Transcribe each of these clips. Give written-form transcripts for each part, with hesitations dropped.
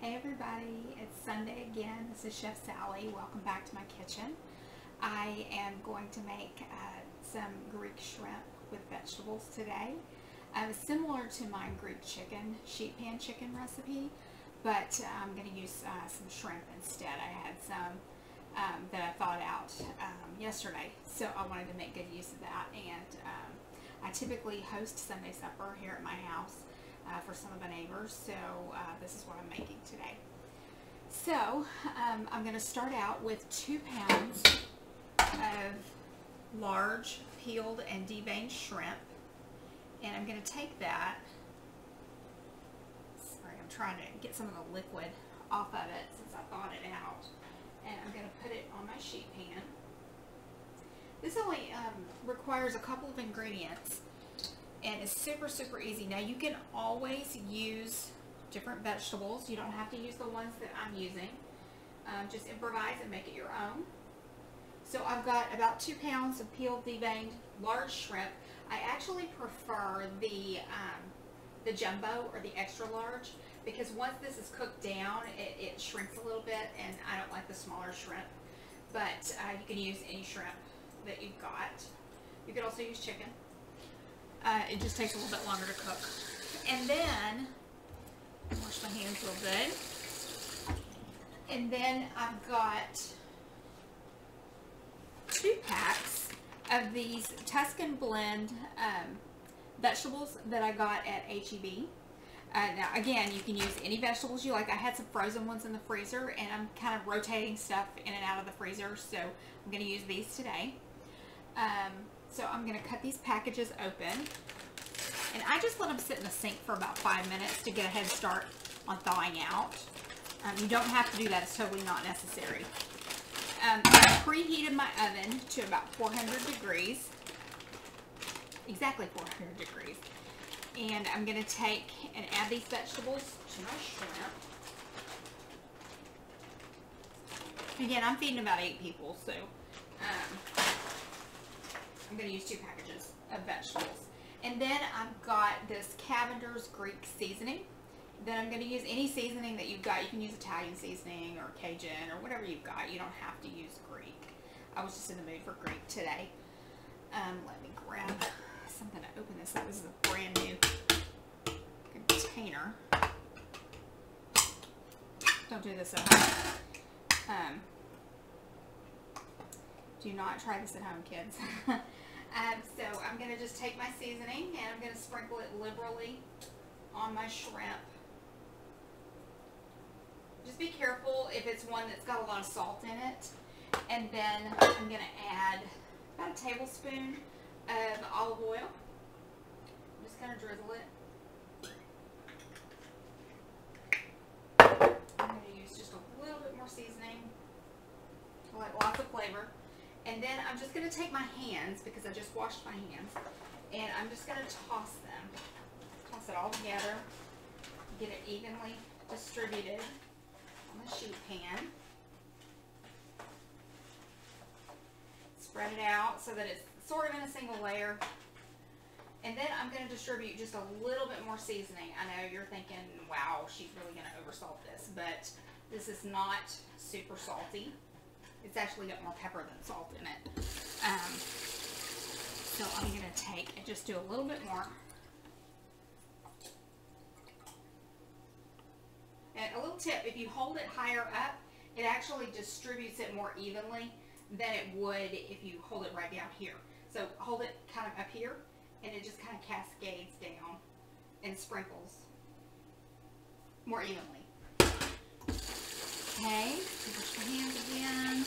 Hey everybody, it's Sunday again. This is Chef Sally. Welcome back to my kitchen. I am going to make some Greek shrimp with vegetables today. Similar to my Greek chicken, sheet pan chicken recipe, but I'm going to use some shrimp instead. I had some that I thawed out yesterday, so I wanted to make good use of that. And I typically host Sunday supper here at my house for some of my neighbors, so this is what I'm making today. So I'm going to start out with 2 pounds of large peeled and deveined shrimp, and I'm going to take that, sorry, I'm trying to get some of the liquid off of it since I thawed it out, and I'm going to put it on my sheet pan. This only requires a couple of ingredients, and it's super easy. Now you can always use different vegetables. You don't have to use the ones that I'm using. Just improvise and make it your own. So I've got about 2 pounds of peeled, deveined, large shrimp. I actually prefer the jumbo or the extra large, because once this is cooked down, it shrinks a little bit, and I don't like the smaller shrimp. But you can use any shrimp that you've got. You could also use chicken. It just takes a little bit longer to cook. And then, wash my hands real good. And then I've got 2 packs of these Tuscan blend vegetables that I got at H-E-B. Now again, you can use any vegetables you like. I had some frozen ones in the freezer, and I'm kind of rotating stuff in and out of the freezer, so I'm going to use these today. So I'm going to cut these packages open, and I just let them sit in the sink for about 5 minutes to get a head start on thawing out. You don't have to do that. It's totally not necessary. I preheated my oven to about 400 degrees, exactly 400 degrees, and I'm going to take and add these vegetables to my shrimp. Again, I'm feeding about 8 people, so I'm going to use 2 packages of vegetables. And then I've got this Cavender's Greek seasoning. Then I'm going to use any seasoning that you've got. You can use Italian seasoning or Cajun or whatever you've got. You don't have to use Greek. I was just in the mood for Greek today. Let me grab something to open this up. This is a brand new container. Don't do this at home. Do not try this at home, kids. So I'm going to just take my seasoning, and I'm going to sprinkle it liberally on my shrimp. Just be careful if it's one that's got a lot of salt in it. And then I'm going to add about a tablespoon of olive oil. I'm just going to drizzle it. I'm going to use just a little bit more seasoning. I like lots of flavor. And then I'm just going to take my hands, because I just washed my hands, and I'm just going to toss them. Toss it all together. Get it evenly distributed on the sheet pan. Spread it out so that it's sort of in a single layer. And then I'm going to distribute just a little bit more seasoning. I know you're thinking, wow, she's really going to oversalt this, but this is not super salty. It's actually got more pepper than salt in it. So I'm going to take and just do a little bit more. And a little tip, if you hold it higher up, it actually distributes it more evenly than it would if you hold it right down here. So hold it kind of up here, and it just kind of cascades down and sprinkles more evenly. Okay, wash my hands again.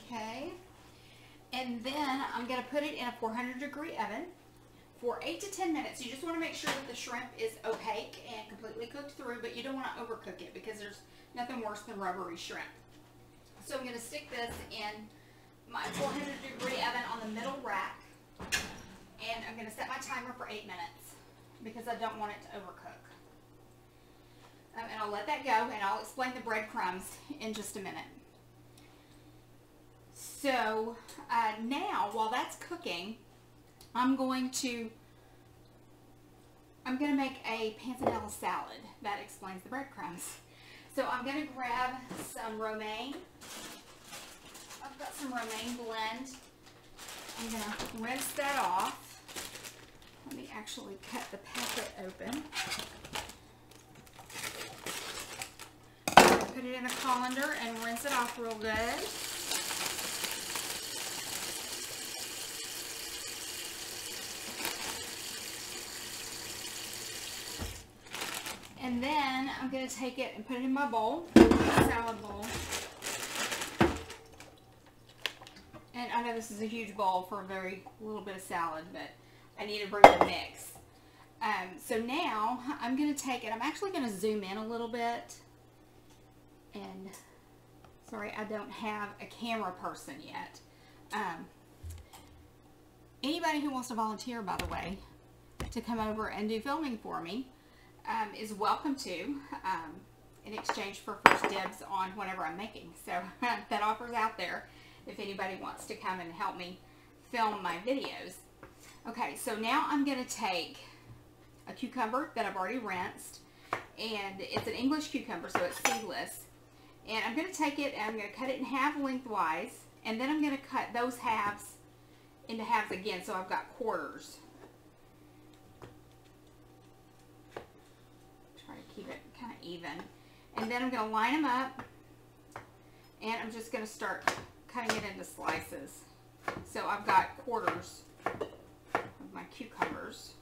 Okay, and then I'm going to put it in a 400-degree oven for 8 to 10 minutes. You just want to make sure that the shrimp is opaque and completely cooked through, but you don't want to overcook it, because there's nothing worse than rubbery shrimp. So I'm going to stick this in my 400-degree oven on the middle rack. And I'm going to set my timer for 8 minutes, because I don't want it to overcook. And I'll let that go, and I'll explain the breadcrumbs in just a minute. So now, while that's cooking, I'm going to make a panzanella salad. That explains the breadcrumbs. So I'm going to grab some romaine. I've got some romaine blend. I'm going to rinse that off. Let me actually cut the packet open. Put it in a colander and rinse it off real good. And then I'm going to take it and put it in my bowl, salad bowl. And I know this is a huge bowl for a very little bit of salad, but I need to bring the mix. So now I'm going to take it. I'm actually going to zoom in a little bit. And sorry, I don't have a camera person yet. Anybody who wants to volunteer, by the way, to come over and do filming for me is welcome to, in exchange for first dibs on whatever I'm making. So that offer's out there if anybody wants to come and help me film my videos. Okay, so now I'm going to take a cucumber that I've already rinsed, and it's an English cucumber, so it's seedless. And I'm going to take it and I'm going to cut it in half lengthwise, and then I'm going to cut those halves into halves again, so I've got quarters. Try to keep it kind of even. And then I'm going to line them up, and I'm just going to start cutting it into slices. So I've got quarters of my cucumbers.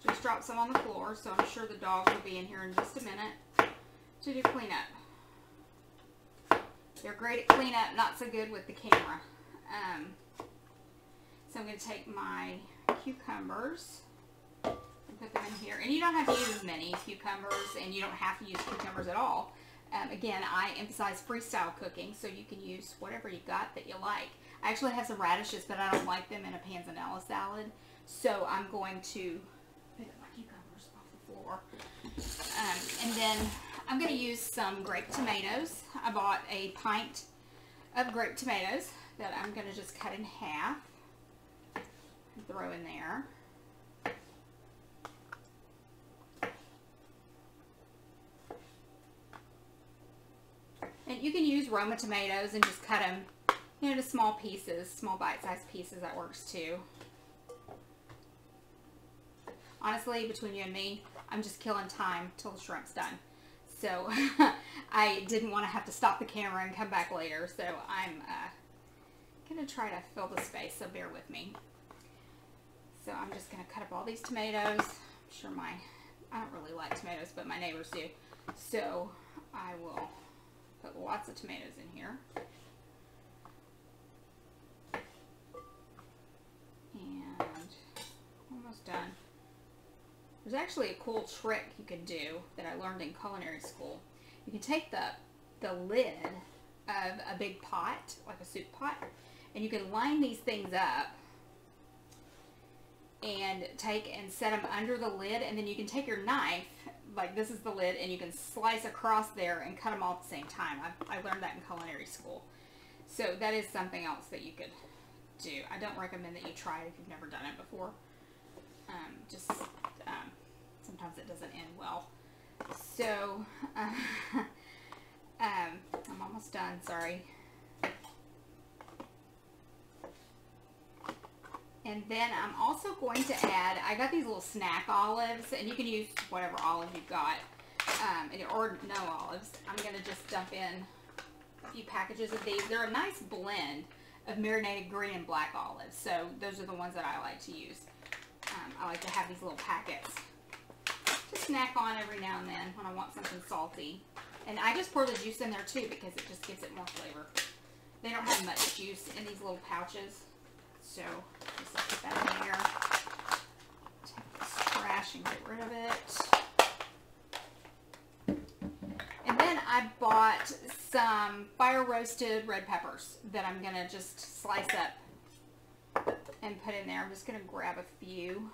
Just drop some on the floor, so I'm sure the dog will be in here in just a minute to do cleanup. They're great at cleanup, not so good with the camera. So I'm going to take my cucumbers and put them in here. And you don't have to use as many cucumbers, and you don't have to use cucumbers at all. Again, I emphasize freestyle cooking, so you can use whatever you got that you like. I actually have some radishes, but I don't like them in a panzanella salad, so I'm going to pick up my cucumbers off the floor. And then I'm going to use some grape tomatoes. I bought a pint of grape tomatoes that I'm going to just cut in half and throw in there. And you can use Roma tomatoes and just cut them, you know, to small pieces, small bite-sized pieces. That works too. Honestly, between you and me, I'm just killing time till the shrimp's done. So I didn't want to have to stop the camera and come back later. So I'm going to try to fill the space, so bear with me. So I'm just going to cut up all these tomatoes. I'm sure I don't really like tomatoes, but my neighbors do. So I will put lots of tomatoes in here. And almost done. There's actually a cool trick you can do that I learned in culinary school. You can take the lid of a big pot, like a soup pot, and you can line these things up and take and set them under the lid, and then you can take your knife, like this is the lid, and you can slice across there and cut them all at the same time. I learned that in culinary school. So that is something else that you could do. I don't recommend that you try it if you've never done it before. Sometimes it doesn't end well. So I'm almost done, sorry. And then I'm also going to add, I got these little snack olives, and you can use whatever olive you've got, or no olives. I'm going to just dump in a few packages of these. They're a nice blend of marinated green and black olives, so those are the ones that I like to use. I like to have these little packets to snack on every now and then when I want something salty. And I just pour the juice in there too because it just gives it more flavor. They don't have much juice in these little pouches, so just put that in there. Take this trash and get rid of it. And then I bought some fire roasted red peppers that I'm gonna just slice up and put in there. I'm just going to grab a few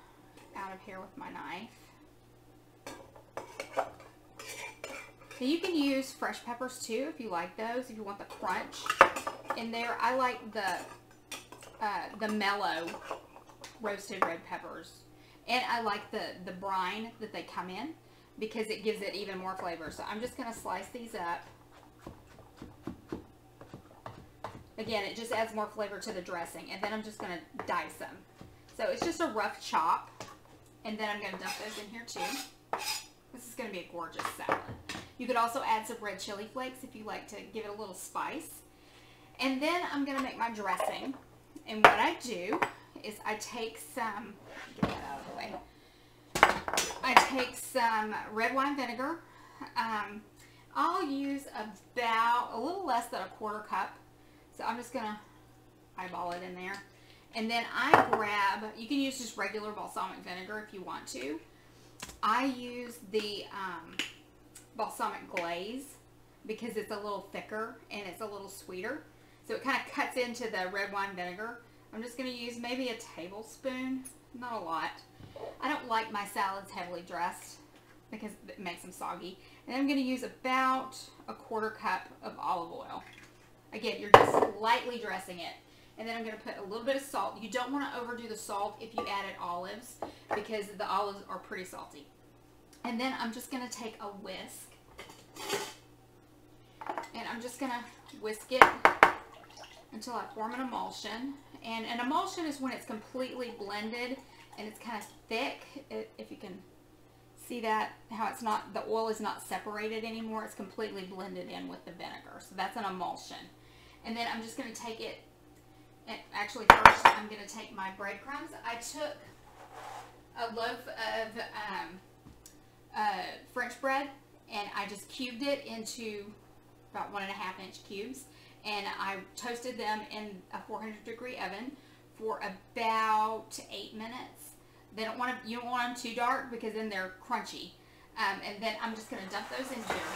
out of here with my knife. Now you can use fresh peppers too if you like those, if you want the crunch in there. I like the the mellow roasted red peppers. And I like the brine that they come in because it gives it even more flavor. So I'm just going to slice these up. Again, it just adds more flavor to the dressing. And then I'm just going to dice them. So it's just a rough chop. And then I'm going to dump those in here too. This is going to be a gorgeous salad. You could also add some red chili flakes if you like to give it a little spice. And then I'm going to make my dressing. And what I do is I take some, get that out of the way. I take some red wine vinegar. I'll use about a little less than a quarter cup. So I'm just going to eyeball it in there. And then I grab, you can use just regular balsamic vinegar if you want to. I use the balsamic glaze because it's a little thicker and it's a little sweeter. So it kind of cuts into the red wine vinegar. I'm just going to use maybe a tablespoon, not a lot. I don't like my salads heavily dressed because it makes them soggy. And I'm going to use about a quarter cup of olive oil. Again, you're just lightly dressing it. And then I'm going to put a little bit of salt. You don't want to overdo the salt if you added olives because the olives are pretty salty. And then I'm just going to take a whisk. And I'm just going to whisk it until I form an emulsion. And an emulsion is when it's completely blended and it's kind of thick. If you can see that, how it's not, the oil is not separated anymore. It's completely blended in with the vinegar. So that's an emulsion. And then I'm just going to take it. Actually, first I'm going to take my breadcrumbs. I took a loaf of French bread and I just cubed it into about 1.5 inch cubes, and I toasted them in a 400-degree oven for about 8 minutes. You don't want them too dark because then they're crunchy. And then I'm just going to dump those in here.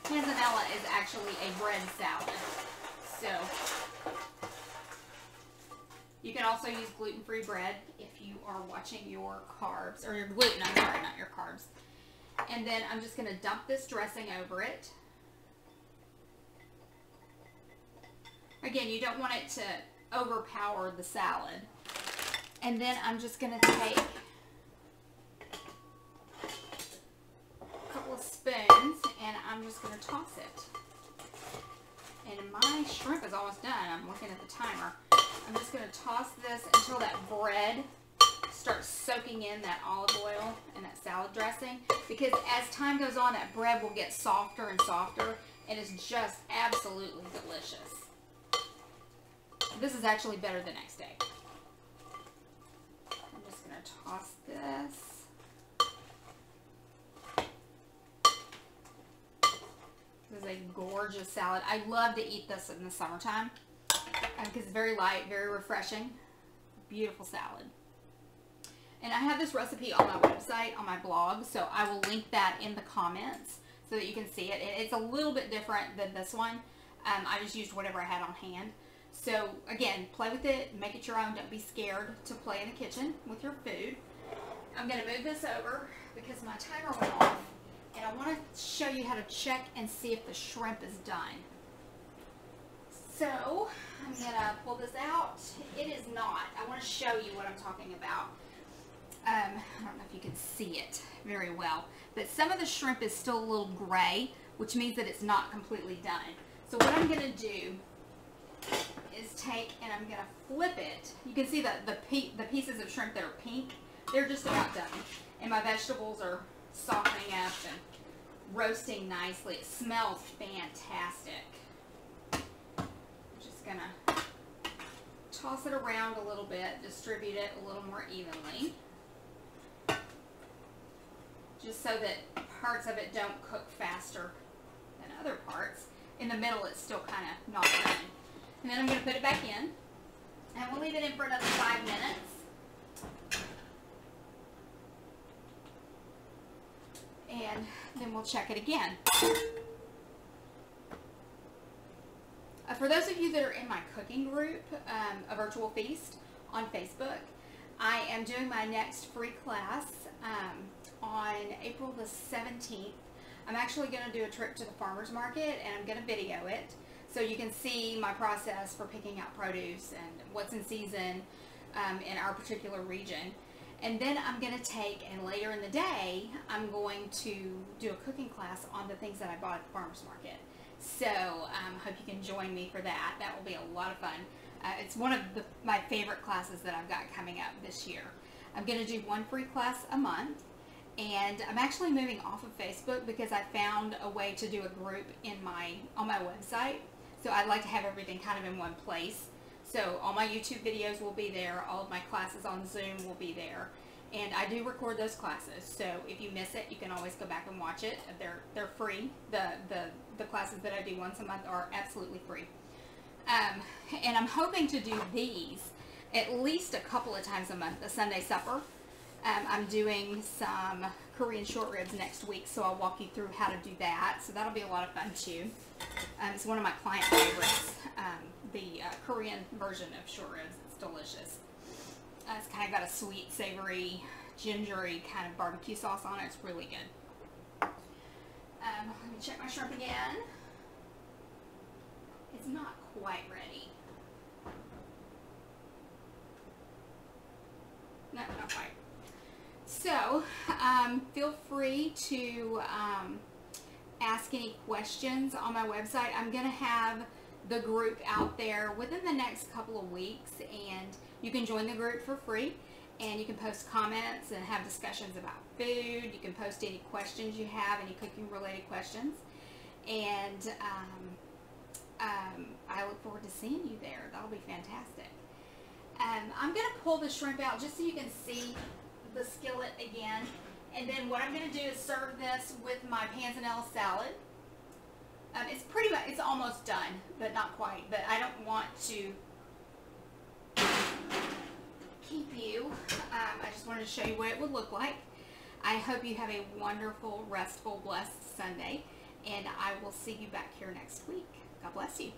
Panzanella is actually a bread salad, so you can also use gluten-free bread if you are watching your carbs, or your gluten, I'm sorry, not your carbs. And then I'm just going to dump this dressing over it. Again, you don't want it to overpower the salad. And then I'm just going to take a couple of spoons and I'm just going to toss it. And my shrimp is almost done. I'm looking at the timer. I'm just going to toss this until that bread starts soaking in that olive oil and that salad dressing. Because as time goes on, that bread will get softer and softer. And it's just absolutely delicious. This is actually better the next day. I'm just going to toss this. This is a gorgeous salad. I love to eat this in the summertime because it's very light, very refreshing. Beautiful salad. And I have this recipe on my website, on my blog, so I will link that in the comments so that you can see it. It's a little bit different than this one. I just used whatever I had on hand. So again, play with it, make it your own. Don't be scared to play in the kitchen with your food. I'm going to move this over because my timer went off, and I want to show you how to check and see if the shrimp is done. So I'm going to pull this out. It is not. I want to show you what I'm talking about. I don't know if you can see it very well, but some of the shrimp is still a little gray, which means that it's not completely done. So what I'm going to do is take and I'm going to flip it. You can see that the pieces of shrimp that are pink, they're just about done. And my vegetables are softening up and roasting nicely. It smells fantastic. I'm just going to toss it around a little bit, distribute it a little more evenly, just so that parts of it don't cook faster than other parts. In the middle, it's still kind of not done. And then I'm going to put it back in, and we'll leave it in for another 5 minutes. And then we'll check it again. For those of you that are in my cooking group, A Virtual Feast on Facebook, I am doing my next free class on April the 17th. I'm actually going to do a trip to the farmer's market, and I'm going to video it. So you can see my process for picking out produce and what's in season in our particular region. And then I'm going to take, and later in the day, I'm going to do a cooking class on the things that I bought at the farmer's market. So hope you can join me for that. That will be a lot of fun. It's one of my favorite classes that I've got coming up this year. I'm going to do one free class a month. And I'm actually moving off of Facebook because I found a way to do a group on my website. So I'd like to have everything kind of in one place. So all my YouTube videos will be there. All of my classes on Zoom will be there. And I do record those classes. So if you miss it, you can always go back and watch it. They're free. The classes that I do once a month are absolutely free. And I'm hoping to do these at least a couple of times a month, the Sunday supper. I'm doing some Korean short ribs next week, so I'll walk you through how to do that. So that'll be a lot of fun too. It's one of my client favorites, the Korean version of short ribs. It's delicious. It's kind of got a sweet, savory, gingery kind of barbecue sauce on it. It's really good. Let me check my shrimp again. It's not quite ready. No, not quite. So, feel free to ask any questions on my website. I'm going to have the group out there within the next couple of weeks, and you can join the group for free, and you can post comments and have discussions about food. You can post any questions you have, any cooking related questions, and I look forward to seeing you there. That'll be fantastic. I'm going to pull the shrimp out just so you can see the skillet again, and then what I'm going to do is serve this with my Panzanella salad. It's almost done, but not quite. But I don't want to keep you. I just wanted to show you what it would look like. I hope you have a wonderful, restful, blessed Sunday, and I will see you back here next week. God bless you.